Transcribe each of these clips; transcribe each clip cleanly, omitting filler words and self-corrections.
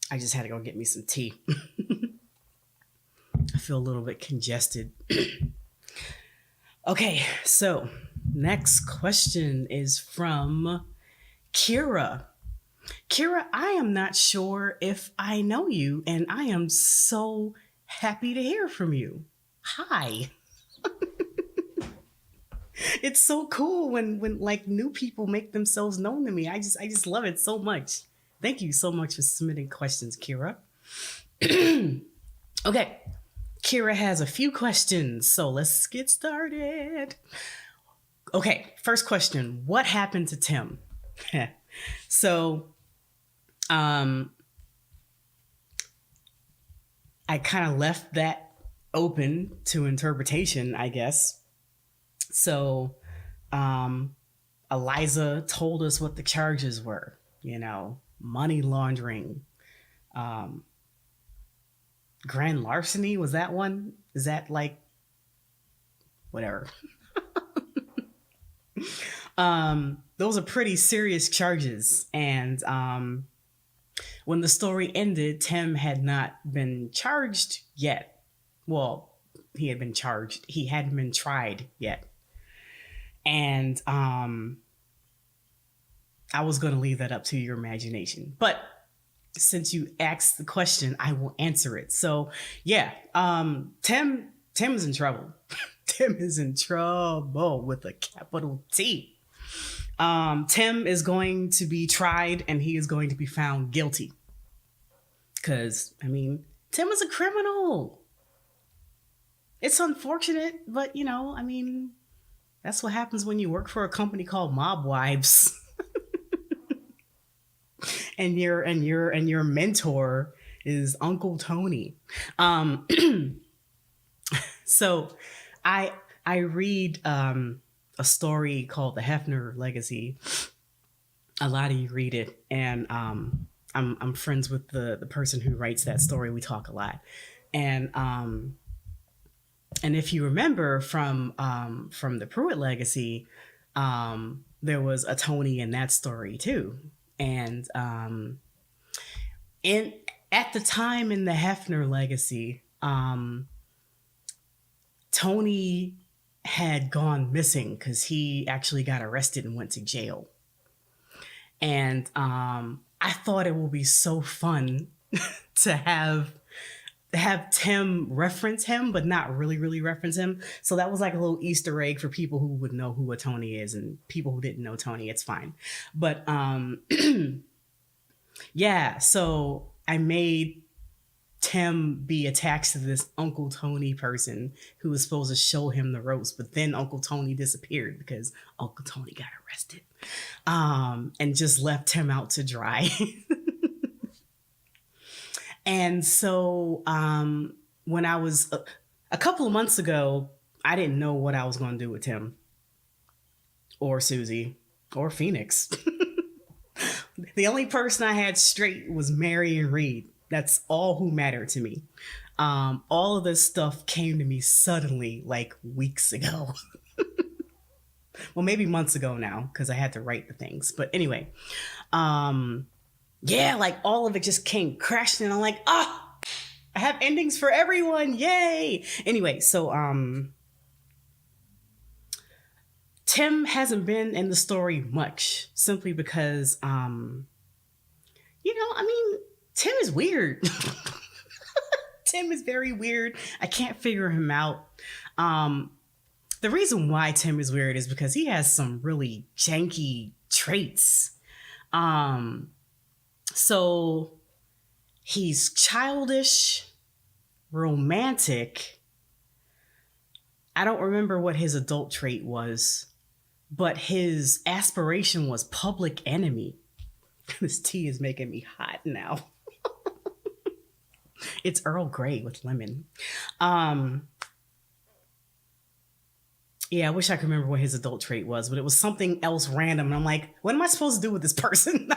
I just had to go get me some tea. I feel a little bit congested. Okay, so next question is from Kira. Kira, I am not sure if I know you, and I am so happy to hear from you. Hi. It's so cool when like new people make themselves known to me. I just love it so much. Thank you so much for submitting questions, Kira. Okay. Kira has a few questions, so let's get started. Okay, first question. What happened to Tim? so um I kind of left that open to interpretation, I guess. So um Eliza told us what the charges were, money laundering, um, grand larceny. Was that one? Is that like whatever? Those are pretty serious charges. And when the story ended, Tim had not been charged yet. Well, he had been charged, he hadn't been tried yet. And I was going to leave that up to your imagination. But since you asked the question, I will answer it. So, yeah, Tim is in trouble. Tim is in trouble with a capital T. Tim is going to be tried and he is going to be found guilty. Because, Tim is a criminal. It's unfortunate, but, that's what happens when you work for a company called Mob Wives. and your mentor is Uncle Tony. So I read a story called The Hefner Legacy. A lot of you read it, and I'm friends with the person who writes that story. We talk a lot, and if you remember from the Pruitt Legacy, there was a Tony in that story too. And at the time in the Hefner Legacy, Tony had gone missing because he actually got arrested and went to jail. And I thought it would be so fun to have Tim reference him, but not really reference him. So that was like a little Easter egg for people who would know who a Tony is, and people who didn't know Tony, it's fine. But yeah, so I made Tim be attached to this Uncle Tony person who was supposed to show him the ropes, but then Uncle Tony disappeared because Uncle Tony got arrested, and just left Tim out to dry. And so when I was a couple of months ago, I didn't know what I was going to do with Tim or Susie or Phoenix. The only person I had straight was Mary and Reed. That's all who mattered to me. All of this stuff came to me suddenly, like weeks ago. Well, maybe months ago now, because I had to write the things. But anyway, yeah, like all of it just came crashing, and I'm like, I have endings for everyone. Yay. Anyway, so Tim hasn't been in the story much, simply because Tim is weird. Tim is very weird. I can't figure him out. The reason why Tim is weird is because he has some really janky traits. So he's childish, romantic. I don't remember what his adult trait was, but his aspiration was public enemy. This tea is making me hot now. It's Earl Grey with lemon. Yeah, I wish I could remember what his adult trait was, but it was something else random. And I'm like, what am I supposed to do with this person?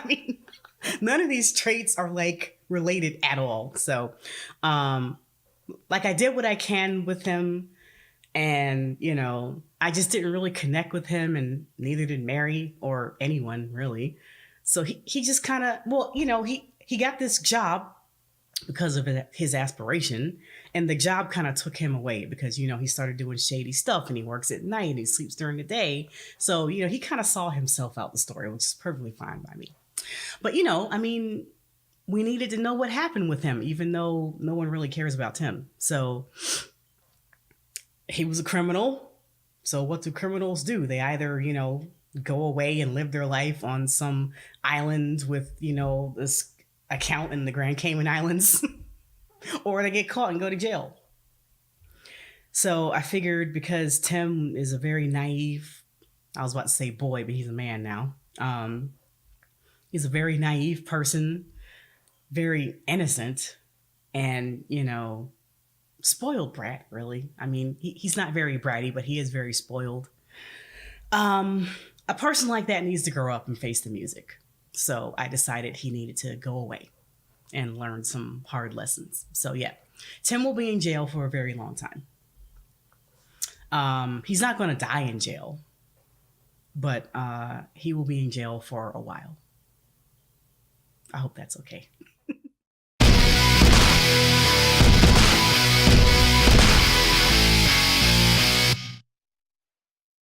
None of these traits are like related at all. So, like I did what I can with him, and, I just didn't really connect with him, and neither did Mary or anyone really. So he just kind of, he got this job because of his aspiration. And the job kind of took him away because, he started doing shady stuff and he works at night and he sleeps during the day. So, he kind of saw himself out the story, which is perfectly fine by me. But, I mean, we needed to know what happened with him, even though no one really cares about Tim. So he was a criminal. So what do criminals do? They either, go away and live their life on some island with, this account in the Grand Cayman Islands, or they get caught and go to jail. So I figured because Tim is a very naive, I was about to say boy, but he's a man now. He's a very naive person, very innocent, and, spoiled brat, really. I mean, he's not very bratty, but he is very spoiled. A person like that needs to grow up and face the music. So I decided he needed to go away and learn some hard lessons. So yeah, Tim will be in jail for a very long time. He's not going to die in jail, but he will be in jail for a while. I hope that's okay.